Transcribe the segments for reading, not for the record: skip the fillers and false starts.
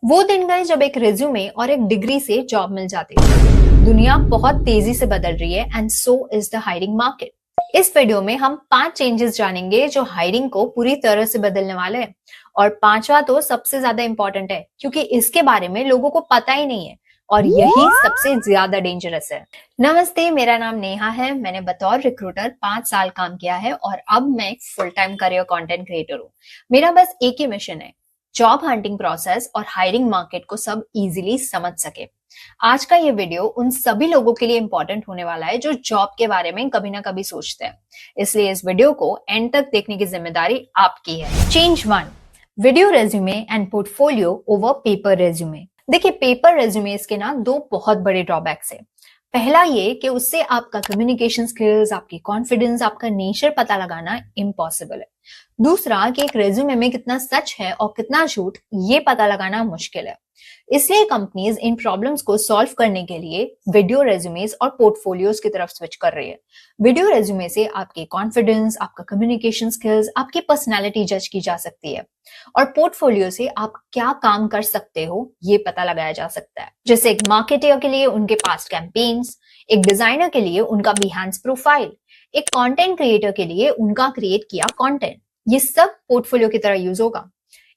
वो दिन गए जब एक रिज्यूमे और एक डिग्री से जॉब मिल जाती थी। दुनिया बहुत तेजी से बदल रही है and so is the hiring market. इस वीडियो में हम 5 चेंजेस जानेंगे जो हायरिंग को पूरी तरह से बदलने वाले हैं। और पांचवा तो सबसे ज्यादा इंपॉर्टेंट है क्योंकि इसके बारे में लोगों को पता ही नहीं है और यही सबसे ज्यादा डेंजरस है। नमस्ते, मेरा नाम नेहा है। मैंने बतौर रिक्रूटर 5 साल काम किया है और अब मैं एक full time career content creator हूँ। मेरा बस एक ही मिशन है, जॉब हंटिंग प्रोसेस और हायरिंग मार्केट को सब इजीली समझ सके। आज का ये वीडियो उन सभी लोगों के लिए इंपॉर्टेंट होने वाला है जो जॉब के बारे में कभी ना कभी सोचते हैं, इसलिए इस वीडियो को एंड तक देखने की जिम्मेदारी आपकी है। Change 1, video resume and portfolio over paper resume. देखिए, पेपर रेज्यूमेस के ना 2 बहुत बड़े ड्रॉबैक्स है। पहला ये कि उससे आपका कम्युनिकेशन स्किल्स, आपकी कॉन्फिडेंस, आपका नेचर पता लगाना इम्पॉसिबल है। दूसरा कि एक रेज्यूमे में कितना सच है और कितना झूठ ये पता लगाना मुश्किल है। इसलिए कंपनीज इन प्रॉब्लम्स को सॉल्व करने के लिए वीडियो रेज्यूमेस और पोर्टफोलियोज की तरफ स्विच कर रही है। वीडियो रेज्यूमे से आपकी कॉन्फिडेंस, आपका कम्युनिकेशन स्किल्स, आपकी पर्सनैलिटी जज की जा सकती है और पोर्टफोलियो से आप क्या काम कर सकते हो ये पता लगाया जा सकता है। जैसे एक मार्केटर के लिए उनके पास्ट कैंपेन्स, एक डिजाइनर के लिए उनका बिहाइंड प्रोफाइल, एक कंटेंट क्रिएटर के लिए उनका क्रिएट किया कंटेंट। ये सब पोर्टफोलियो की तरह यूज होगा।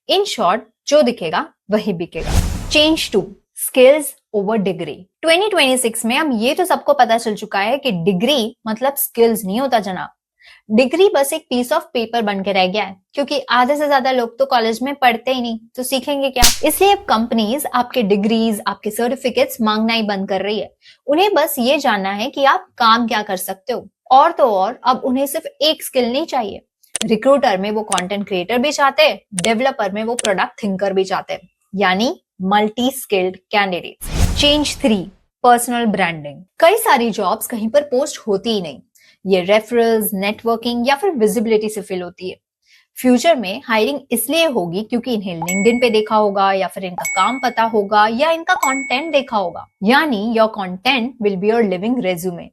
इन शॉर्ट, जो दिखेगा वही बिकेगा। Change 2, skills over degree. 2026 में अब ये तो सबको पता चल चुका है कि डिग्री मतलब स्किल्स नहीं होता जनाब। डिग्री बस एक पीस ऑफ पेपर बन के रह गया है क्योंकि आधे से ज्यादा लोग तो कॉलेज में पढ़ते ही नहीं, तो सीखेंगे क्या। इसलिए अब कंपनीज आपके डिग्रीज, आपके सर्टिफिकेट्स मांगना ही बंद कर रही है। उन्हें बस ये जानना है कि आप काम क्या कर सकते हो। और तो और अब उन्हें सिर्फ एक स्किल नहीं चाहिए। रिक्रूटर में वो कंटेंट क्रिएटर भी चाहते हैं, डेवलपर में वो प्रोडक्ट थिंकर भी चाहते हैं, यानी multi skilled candidates. Change 3, personal branding. कई सारी जॉब्स कहीं पर पोस्ट होती ही नहीं। ये रेफरल्स, नेटवर्किंग या फिर विजिबिलिटी से फिल होती है। फ्यूचर में हायरिंग इसलिए होगी क्योंकि इन्हें लिंक्डइन पे देखा होगा या फिर इनका काम पता होगा या इनका कंटेंट देखा होगा, यानी your content will be your living resume.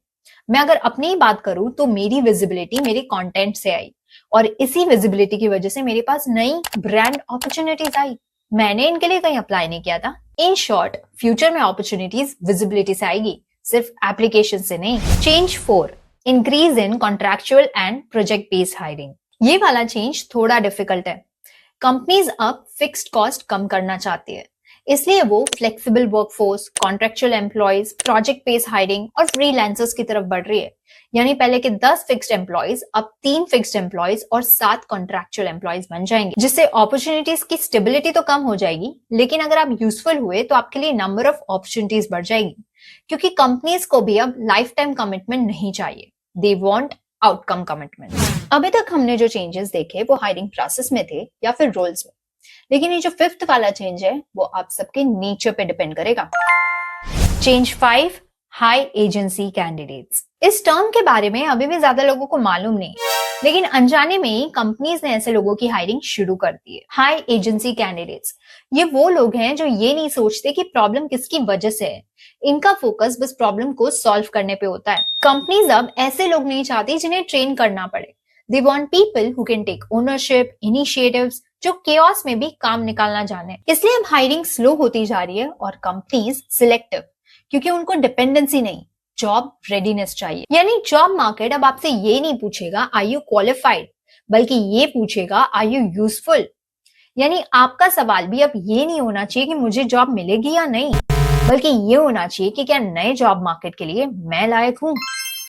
मैं अगर अपनी ही बात करूं तो मेरी विजिबिलिटी मेरे कंटेंट से आई और इसी विजिबिलिटी की वजह से मेरे पास नई ब्रांड अपॉर्चुनिटीज आई। मैंने इनके लिए कहीं अप्लाई नहीं किया था। इन शॉर्ट, फ्यूचर में अपॉर्चुनिटीज विजिबिलिटी से आएगी, सिर्फ एप्लीकेशन से नहीं। Change 4, increase in contractual and project based hiring. ये वाला चेंज थोड़ा डिफिकल्ट है। कंपनीज अब फिक्स्ड कॉस्ट कम करना चाहती है, इसलिए वो flexible workforce, contractual employees, project based hiring और फ्रीलांसर्स की तरफ बढ़ रही है। यानी पहले के 10 फिक्स्ड एम्प्लॉयज अब 3 फिक्स्ड एम्प्लॉयज और 7 कॉन्ट्रैक्चुअल एम्प्लॉयज बन जाएंगे, जिससे अपॉर्चुनिटीज की स्टेबिलिटी तो कम हो जाएगी, लेकिन अगर आप यूजफुल हुए तो आपके लिए नंबर ऑफ अपॉर्चुनिटीज बढ़ जाएगी। क्योंकि कंपनीज को भी अब लाइफ टाइम कमिटमेंट नहीं चाहिए, दे वांट आउटकम कमिटमेंट। अभी तक हमने जो चेंजेस देखे वो हायरिंग प्रोसेस में थे या फिर रोल्स में, लेकिन ये जो 5th वाला चेंज है वो आप सबके नेचर पे डिपेंड करेगा। Change 5, high agency candidates. इस टर्म के बारे में अभी भी ज्यादा लोगों को मालूम नहीं, लेकिन अनजाने में ही कंपनीज ने ऐसे लोगों की हायरिंग शुरू कर दी है। हाई एजेंसी कैंडिडेट्स ये वो लोग हैं जो ये नहीं सोचते कि प्रॉब्लम किसकी वजह से है। इनका फोकस बस प्रॉब्लम को सॉल्व करने पे होता है। कंपनीज अब ऐसे लोग नहीं चाहती जिन्हें ट्रेन करना पड़े। They want people who can take ownership, initiatives, जो केओस में भी काम निकालना जाने। इसलिए अब हायरिंग स्लो होती जा रही है और कंपनीज सिलेक्टिव, क्योंकि उनको डिपेंडेंसी नहीं, जॉब रेडीनेस चाहिए। यानी जॉब मार्केट अब आपसे ये नहीं पूछेगा आर यू क्वालिफाइड, बल्कि ये पूछेगा आर यू यूजफुल। यानी आपका सवाल भी अब ये नहीं होना चाहिए कि मुझे जॉब मिलेगी या नहीं, बल्कि ये होना चाहिए कि क्या नए जॉब मार्केट के लिए मैं लायक हूं।